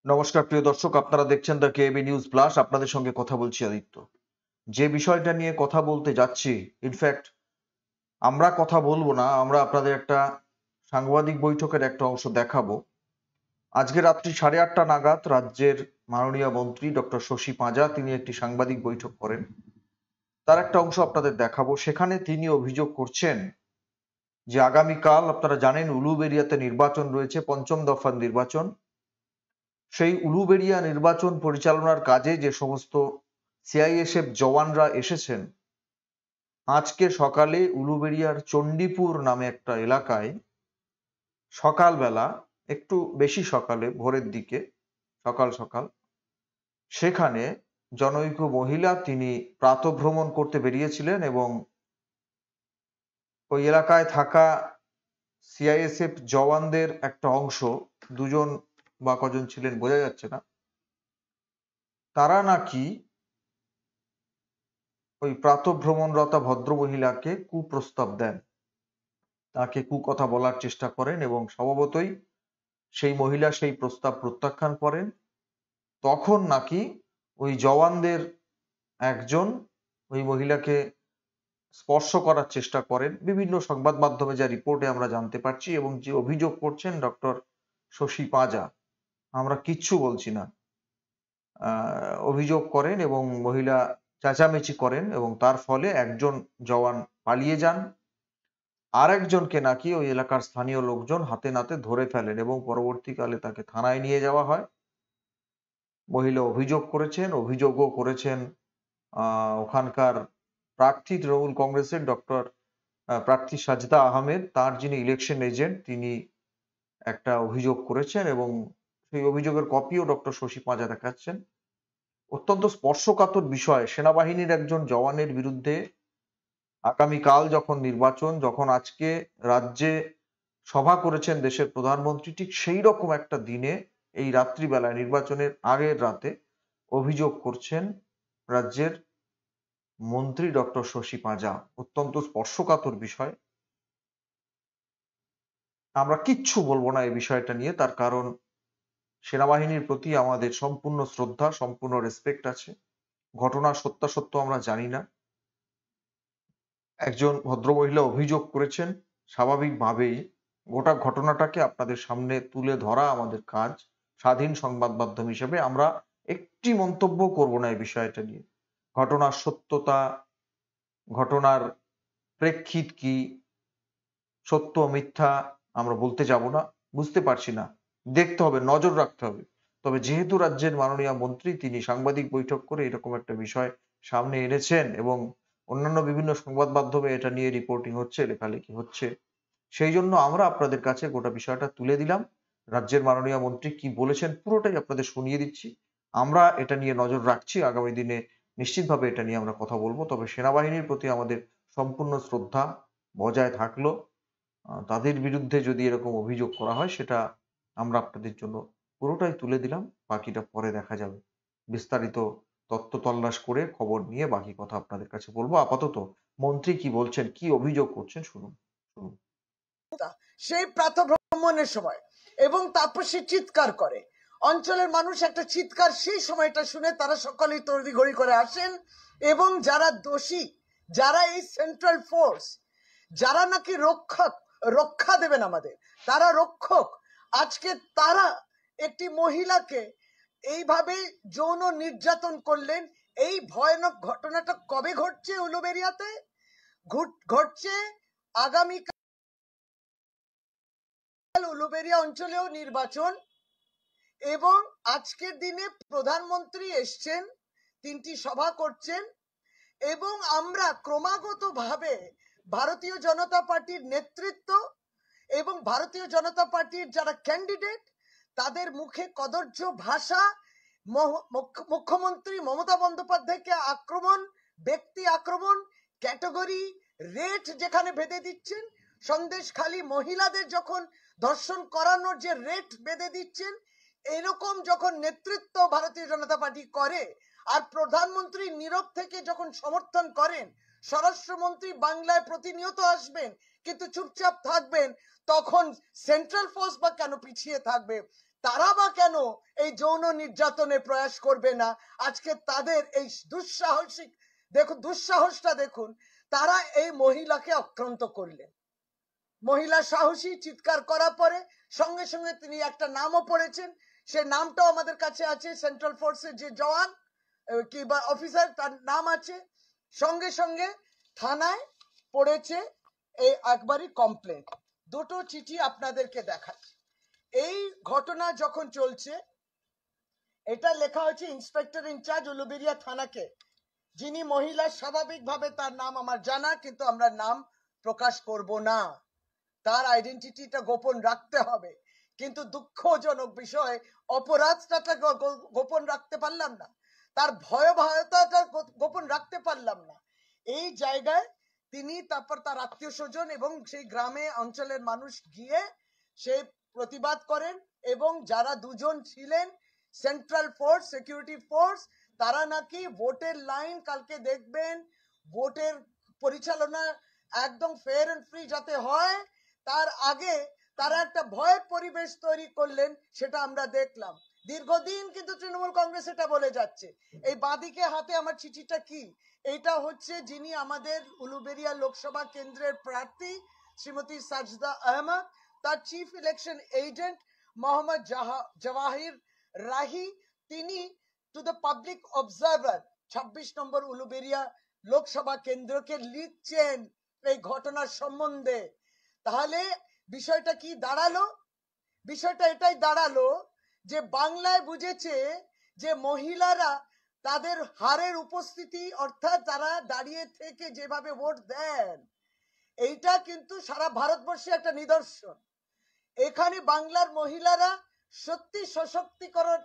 নমস্কার প্রিয় দর্শক, আপনারা দেখছেন দ্য কেবি নিউজ প্লাস। আপনাদের সঙ্গে কথা বলছি আদিত্য। যে বিষয়টা নিয়ে কথা বলতে যাচ্ছি, ইনফ্যাক্ট আমরা কথা বলবো না, আমরা আপনাদের একটা সাংবাদিক বৈঠকের একটা অংশ দেখাবো। আজকে রাত্রি 8:30 নাগাদ রাজ্যের মাননীয় মন্ত্রী ডক্টর শশী পাঁজা তিনি একটি সাংবাদিক বৈঠক করেন। তার একটা অংশ আপনাদের দেখাবো। সেখানে তিনি অভিযোগ করছেন যে আগামীকাল আপনারা জানেন উলুবেড়িয়াতে নির্বাচন রয়েছে, পঞ্চম দফার নির্বাচন। সেই উলুবেড়িয়া নির্বাচন পরিচালনার কাজে যে সমস্ত সিআইএসএফ জওয়ানরা এসেছেন, আজকে সকালে উলুবেড়িয়ার চণ্ডীপুর নামে একটা এলাকায় সকালবেলা, একটু বেশি সকালে, ভোরের দিকে, সকাল সকাল সেখানে জনৈক মহিলা তিনি প্রাতঃভ্রমণ করতে বেরিয়েছিলেন এবং ওই এলাকায় থাকা সিআইএসএফ জওয়ানদের একটা অংশ, দুজন বা কজন ছিলেন বোঝা যাচ্ছে না, তারা নাকি ওই প্রাতঃভ্রমণরতা ভদ্রমহিলাকে কুপ্রস্তাব দেন, তাকে কুকথা বলার চেষ্টা করেন এবং স্বভাবতই সেই মহিলা সেই প্রস্তাব প্রত্যাখ্যান করেন। তখন নাকি ওই জওয়ানদের একজন ওই মহিলাকে স্পর্শ করার চেষ্টা করেন। বিভিন্ন সংবাদ মাধ্যমে যা রিপোর্টে আমরা জানতে পারছি এবং যে অভিযোগ করছেন ডক্টর শশী পাঁজা, আমরা কিচ্ছু বলছি না, অভিযোগ করেন এবং মহিলা চেঁচামেচি করেন এবং তার ফলে একজন জওয়ান পালিয়ে যান। আরেকজনকে নাকি ওই এলাকার স্থানীয় লোকজন হাতে নাতে ধরে ফেলেন এবং পরবর্তীকালে তাকে থানায় নিয়ে যাওয়া হয়। মহিলা অভিযোগ করেছেন, অভিযোগও করেছেন ওখানকার প্রার্থী তৃণমূল কংগ্রেসের প্রার্থী সাজদা আহমেদ, তার যিনি ইলেকশন এজেন্ট, তিনি একটা অভিযোগ করেছেন এবং সেই অভিযোগের কপিও ডক্টর শশী পাঁজা দেখাচ্ছেন। অত্যন্ত স্পর্শকাতর বিষয়, সেনাবাহিনীর একজন জওয়ানের বিরুদ্ধে আগামীকাল যখন নির্বাচন, যখন আজকে রাজ্যে সভা করেছেন দেশের প্রধানমন্ত্রী, ঠিক সেই রকম একটা দিনে এই রাত্রিবেলায় নির্বাচনের আগের রাতে অভিযোগ করছেন রাজ্যের মন্ত্রী ডক্টর শশী পাঁজা। অত্যন্ত স্পর্শকাতর বিষয়। আমরা কিচ্ছু বলবো না এই বিষয়টা নিয়ে, তার কারণ সেনাবাহিনীর প্রতি আমাদের সম্পূর্ণ শ্রদ্ধা, সম্পূর্ণ রেসপেক্ট আছে। ঘটনার সত্যাসত্য আমরা জানি না। একজন ভদ্রমহিলা অভিযোগ করেছেন, স্বাভাবিকভাবেই গোটা ঘটনাটাকে আপনাদের সামনে তুলে ধরা আমাদের কাজ। স্বাধীন সংবাদ মাধ্যম হিসেবে আমরা একটি মন্তব্য করব না এই বিষয়টা নিয়ে। ঘটনার সত্যতা, ঘটনার প্রেক্ষিত কি, সত্য মিথ্যা আমরা বলতে যাব না। বুঝতে পারছি না, দেখতে হবে, নজর রাখতে হবে। তবে যেহেতু রাজ্যের মাননীয় মন্ত্রী তিনি সাংবাদিক বৈঠক করে এরকম একটা বিষয় সামনে এনেছেন এবং অন্যান্য বিভিন্ন সংবাদ মাধ্যমে এটা নিয়ে রিপোর্টিং হচ্ছে, লেখালেখি হচ্ছে, সেই জন্য আমরা আপনাদের কাছে গোটা বিষয়টা তুলে দিলাম। রাজ্যের মাননীয় মন্ত্রী কি বলেছেন পুরোটাই আপনাদের শুনিয়ে দিচ্ছি। আমরা এটা নিয়ে নজর রাখছি, আগামী দিনে নিশ্চিতভাবে এটা নিয়ে আমরা কথা বলবো। তবে সেনাবাহিনীর প্রতি আমাদের সম্পূর্ণ শ্রদ্ধা বজায় থাকলো। তাদের বিরুদ্ধে যদি এরকম অভিযোগ করা হয় সেটা আমরা আপনাদের জন্য পুরোটাই তুলে দিলাম, বাকিটা পরে দেখা যাবে। বিস্তারিত তথ্য তল্লাশ করে খবর নিয়ে বাকি কথা আপনাদের কাছে বলবো। আপাতত মন্ত্রী কি বলছেন, কি অভিযোগ করছেন শুনুন। সেই প্রাতঃভ্রমণের সময় এবং তারপর সে চিৎকার করে, অঞ্চলের মানুষ একটা চিৎকার সেই সময়টা শুনে তারা সকলেই তড়িঘড়ি করে আসেন এবং যারা দোষী, যারা এই সেন্ট্রাল ফোর্স, যারা নাকি রক্ষা দেবেন আমাদের, তারা রক্ষক, আজকে তারা একটি মহিলাকে এইভাবে যৌন নির্যাতন করলেন। এই ভয়ানক ঘটনাটা কবে ঘটছে উলুবেড়িয়াতে? ঘটছে আগামী উলুবেড়িয়া অঞ্চলেও নির্বাচন এবং আজকের দিনে প্রধানমন্ত্রী এসছেন, 3টি সভা করছেন এবং আমরা ক্রমাগতভাবে ভারতীয় জনতা পার্টির নেতৃত্ব এবং ভারতীয় জনতা পার্টির যারা ক্যান্ডিডেট তাদের মুখে কদর্য ভাষা, মুখ্যমন্ত্রী মমতা বন্দ্যোপাধ্যায়কে আক্রমণ, ব্যক্তি আক্রমণ, ক্যাটাগরি রেট যেখানে বেঁধে দিচ্ছেন, সন্দেশখালী মহিলাদের যখন ধর্ষণ করানোর যে রেট বেঁধে দিচ্ছেন, এরকম যখন নেতৃত্ব ভারতীয় জনতা পার্টি করে আর প্রধানমন্ত্রী নীরব থেকে যখন সমর্থন করেন, স্বরাষ্ট্রমন্ত্রী বাংলায় প্রতিনিয়ত আসবেন কিন্তু চুপচাপ থাকবেন, তখন সেন্ট্রাল ফোর্স বা কেন পিছিয়ে থাকবে? তারা বা কেন এই যৌন নির্যাতনের প্রয়াস করবে না? আজকে তাদের এই দুঃসাহসিক, দেখুন দুঃসাহসটা দেখুন, তারা এই মহিলাকে আক্রান্ত করলেন। মহিলা সাহসী চিৎকার করার পরে সঙ্গে সঙ্গে তিনি একটা নামও পড়েছেন, সে নামটাও আমাদের কাছে আছে, সেন্ট্রাল ফোর্সের যে জওয়ান কি বা অফিসার তার নাম আছে, সঙ্গে সঙ্গে থানায় পড়েছে এই একবারই কমপ্লেন। দুটো চিঠি আপনাদেরকে দেখাচ্ছি। এই ঘটনা যখন চলছে, এটা লেখা হয়েছে ইন্সপেক্টর ইনচার্জ উলুবেড়িয়া থানাকে, যিনি মহিলা, স্বাভাবিকভাবে তার নাম আমার জানা, কিন্তু আমরা নাম প্রকাশ করব না, তার আইডেন্টিটিটা গোপন রাখতে হবে। কিন্তু দুঃখজনক বিষয়, অপরাধটা গোপন রাখতে পারলাম না, তার ভয়াবহতাটা গোপন রাখতে পারলাম না। এই জায়গায় তিনি, তারপর তার আত্মীয় স্বজন এবং সেই গ্রামে অঞ্চলের মানুষ গিয়ে সেই প্রতিবাদ করেন, এবং যারা দুজন ছিলেন সেন্ট্রাল ফোর্স, সিকিউরিটি ফোর্স, তারা নাকি ভোটের লাইন কালকে দেখবেন, ভোটের পরিচালনা একদম ফেয়ার এন্ড ফ্রি যাতে হয়, তার আগে তারা একটা ভয়ের পরিবেশ তৈরি করলেন, সেটা আমরা দেখলাম। দীর্ঘদিন কিন্তু তৃণমূল কংগ্রেস এটা বলে যাচ্ছে। এই বাদিকে হাতে আমার চিঠিটা কি, এটা হচ্ছে যিনি আমাদের উলুবেড়িয়া লোকসভা কেন্দ্রের প্রার্থী শ্রীমতী সাজদা আহমদ, তার chief election agent Mohammad Jawahir Rahi, তিনি to the public observer 26 number Uluberia Lok Sabha কেন্দ্রকে লিখছেন এই ঘটনার সম্বন্ধে। তাহলে বিষয়টা কি দাঁড়ালো? বিষয়টা এটাই দাঁড়ালো যে বাংলায় বুঝেছে যে মহিলারা তাদের হারের উপস্থিতি, অর্থাৎ তারা দাঁড়িয়ে থেকে যেভাবে ভোট দেন, এইটা কিন্তু সারা ভারতবর্ষে একটা নিদর্শন। এখানে বাংলার মহিলারা সত্যি সশক্তিকরণ,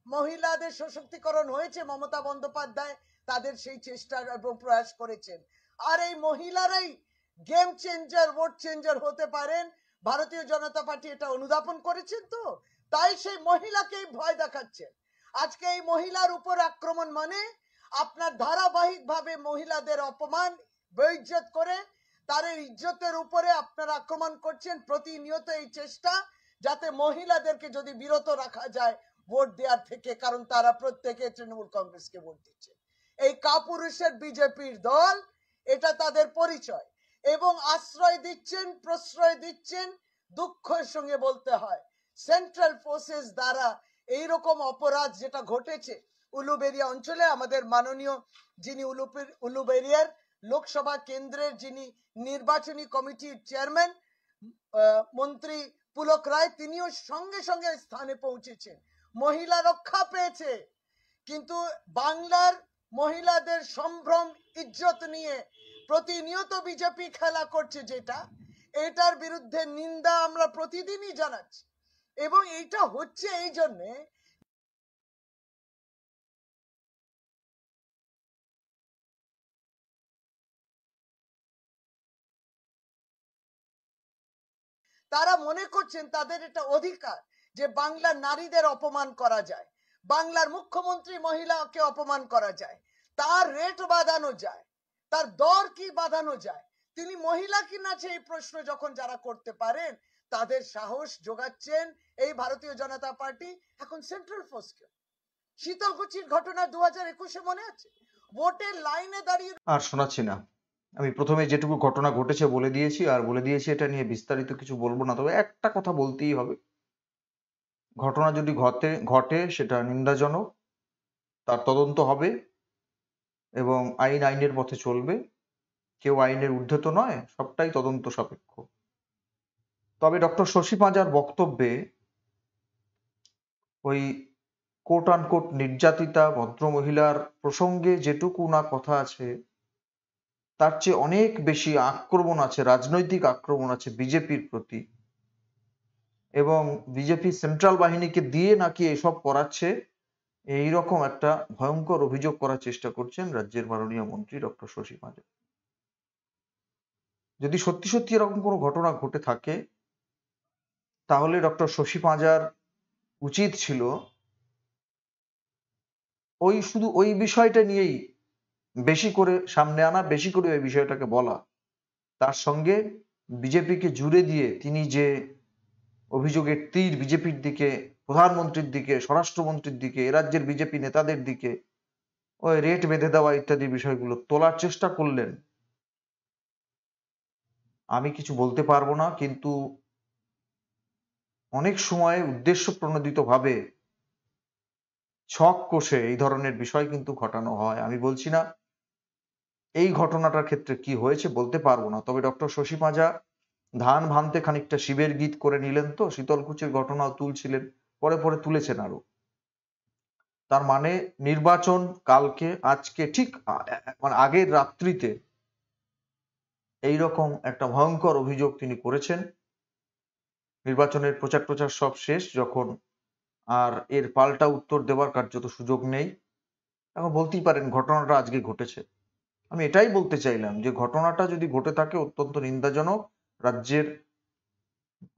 মহিলাদের সশক্তিকরণ হয়েছে। মমতা বন্দ্যোপাধ্যায় তাদের সেই চেষ্টা এবং প্রয়াস করেছেন, আর এই মহিলারাই গেম চেঞ্জার, ভোট চেঞ্জার হতে পারেন। ভারতীয় জনতা পার্টি এটা অনুধাবন করেছেন, তো তাই সেই মহিলাকেই ভয় দেখাচ্ছেন। আজকে এই মহিলার উপর আক্রমণ মানে আপনার ধারাবাহিকভাবে মহিলাদের অপমান, বেইজ্জত করে তাদের ইজ্জতের উপরে আপনারা আক্রমণ করছেন। প্রতিনিয়ত এই চেষ্টা যাতে মহিলাদেরকে যদি বিরত রাখা যায় ভোট দেওয়ার থেকে, কারণ তারা প্রত্যেকে তৃণমূল কংগ্রেসকে ভোট দিচ্ছে। এই কাপুরুষের বিজেপির দল, এটা তাদের পরিচয়, এবং আশ্রয় দিচ্ছেন, প্রশ্রয় দিচ্ছেন। দুঃখের সঙ্গে বলতে হয়, সেন্ট্রাল ফোর্সেস দ্বারা এইরকম অপরাধ যেটা ঘটেছে উলুবেড়িয়া অঞ্চলে, আমাদের মাননীয় যিনি উলুবেড়িয়ার লোকসভা কেন্দ্রের যিনি নির্বাচনী কমিটির চেয়ারম্যান মন্ত্রী পুলক রায়, তিনিও সঙ্গে সঙ্গে স্থানে পৌঁছেছেন, মহিলা রক্ষা পেয়েছে। কিন্তু বাংলার মহিলাদের সম্ভ্রম, ইজ্জত নিয়ে প্রতিনিয়ত বিজেপি খেলা করছে, যেটা এটার বিরুদ্ধে নিন্দা আমরা প্রতিদিনই জানাচ্ছি। এবং এইটা হচ্ছে এই জন্যে তারা মনে করছেন তাদের এটা অধিকার যে বাংলার নারীদের অপমান করা যায়, বাংলার মুখ্যমন্ত্রী মহিলাকে অপমান করা যায়, তার রেট বাঁধানো যায়, তার দর কি বাঁধানো যায়, তিনি মহিলা কি না, এই প্রশ্ন যখন যারা করতে পারেন, তাদের সাহস যোগাচ্ছেন এই ভারতীয় জনতা পার্টি। এখন সেন্ট্রাল ফোর্সকে, শীতলকুচির ঘটনা 2021-এ মনে আছে, ভোটের লাইনে দাঁড়িয়ে। আর শোনাচ্ছি না, আমি প্রথমে যেটুকু ঘটনা ঘটেছে বলে দিয়েছি, আর বলে দিয়েছি এটা নিয়ে বিস্তারিত কিছু বলবো না। তবে একটা কথা বলতেই হবে, ঘটনা যদি ঘটে সেটা নিন্দাজনক, তার তদন্ত হবে এবং আইনের পথে চলবে। কেউ আইনের ঊর্ধ্বে তো নয়, সবটাই তদন্ত সাপেক্ষ। তবে ডক্টর শশী পাঁজার বক্তব্যে ওই কোট আনকোট নির্যাতিতা ভদ্রমহিলার প্রসঙ্গে যেটুকু না কথা আছে, তার চেয়ে অনেক বেশি আক্রমণ আছে, রাজনৈতিক আক্রমণ আছে বিজেপির প্রতি, এবং বিজেপি সেন্ট্রাল বাহিনীকে দিয়ে নাকি এসব করাচ্ছে, এইরকম একটা ভয়ঙ্কর অভিযোগ করার চেষ্টা করছেন রাজ্যের মাননীয় মন্ত্রী ডক্টর শশী পাঁজা। যদি সত্যি সত্যি এরকম কোনো ঘটনা ঘটে থাকে, তাহলে ডক্টর শশী পাঁজার উচিত ছিল শুধু ওই বিষয়টা নিয়েই বেশি করে সামনে আনা, বেশি করে ওই বিষয়টাকে বলা, তার সঙ্গে বিজেপিকে জুড়ে দিয়ে তিনি যে অভিযোগের তীর বিজেপির দিকে প্রধানমন্ত্রীর দিকে, স্বরাষ্ট্রমন্ত্রীর দিকে, এ রাজ্যের বিজেপি নেতাদের দিকে ওই রেট বেঁধে দেওয়া ইত্যাদি বিষয়গুলো তোলার চেষ্টা করলেন। আমি কিছু বলতে পারবো না, কিন্তু অনেক সময় উদ্দেশ্য প্রণোদিত ভাবে ছক কষে এই ধরনের বিষয় কিন্তু ঘটানো হয়। আমি বলছি না এই ঘটনাটার ক্ষেত্রে কি হয়েছে, বলতে পারবো না, তবে ডক্টর শশী পাঁজা ধান ভানতে খানিকটা শিবের গীত করে নিলেন, তো শীতলকুচির ঘটনাও তুলছিলেন, পরে পরে তুলেছেন আরো। তার মানে নির্বাচন কালকে, আজকে ঠিক মানে আগের রাত্রিতে এইরকম একটা ভয়ঙ্কর অভিযোগ তিনি করেছেন। নির্বাচনের প্রচার সব শেষ যখন, আর এর পাল্টা উত্তর দেওয়ার কার্যত সুযোগ নেই। এখন বলতেই পারেন ঘটনাটা আজকে ঘটেছে। আমি এটাই বলতে চাইলাম যে ঘটনাটা যদি ঘটে থাকে অত্যন্ত নিন্দাজনক। রাজ্যের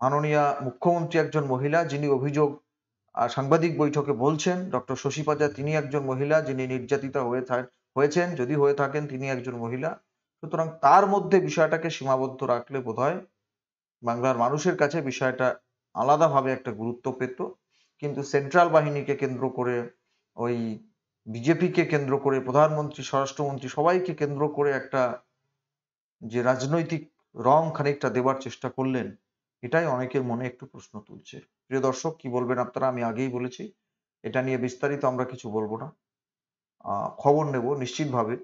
মাননীয় মুখ্যমন্ত্রী একজন মহিলা, যিনি অভিযোগ সাংবাদিক বৈঠকে বলছেন, ডক্টর শশী পাঁজা তিনি একজন মহিলা যিনি নির্যাতিতা হয়েছেন, যদি হয়ে থাকেন তিনি একজন মহিলা। সুতরাং তার মধ্যে বিষয়টাকে সীমাবদ্ধ রাখলে বোধহয় বাংলার মানুষের কাছে বিষয়টা আলাদাভাবে একটা গুরুত্ব পেত। কিন্তু সেন্ট্রাল বাহিনীকে কেন্দ্র করে, ওই বিজেপিকে কেন্দ্র করে, প্রধানমন্ত্রী, স্বরাষ্ট্রমন্ত্রী সবাইকে কেন্দ্র করে একটা যে রাজনৈতিক রং খানিকটা দেবার চেষ্টা করলেন, এটাই অনেকের মনে একটু প্রশ্ন তুলছে। প্রিয় দর্শক, কি বলবেন আপনারা? আমি আগেই বলেছি এটা নিয়ে বিস্তারিত আমরা কিছু বলবো না, খবর নেব নিশ্চিতভাবে,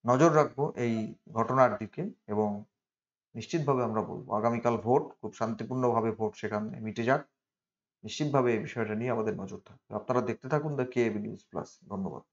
নজর রাখবো এই ঘটনার দিকে, এবং নিশ্চিতভাবে আমরা বলবো আগামীকাল ভোট, খুব শান্তিপূর্ণভাবে ভোট সেখানে মিটে যাক। নিশ্চিতভাবে এই বিষয়টা নিয়ে আমাদের নজর থাকবে। আপনারা দেখতে থাকুন দ্য কেএবি নিউজ প্লাস। ধন্যবাদ।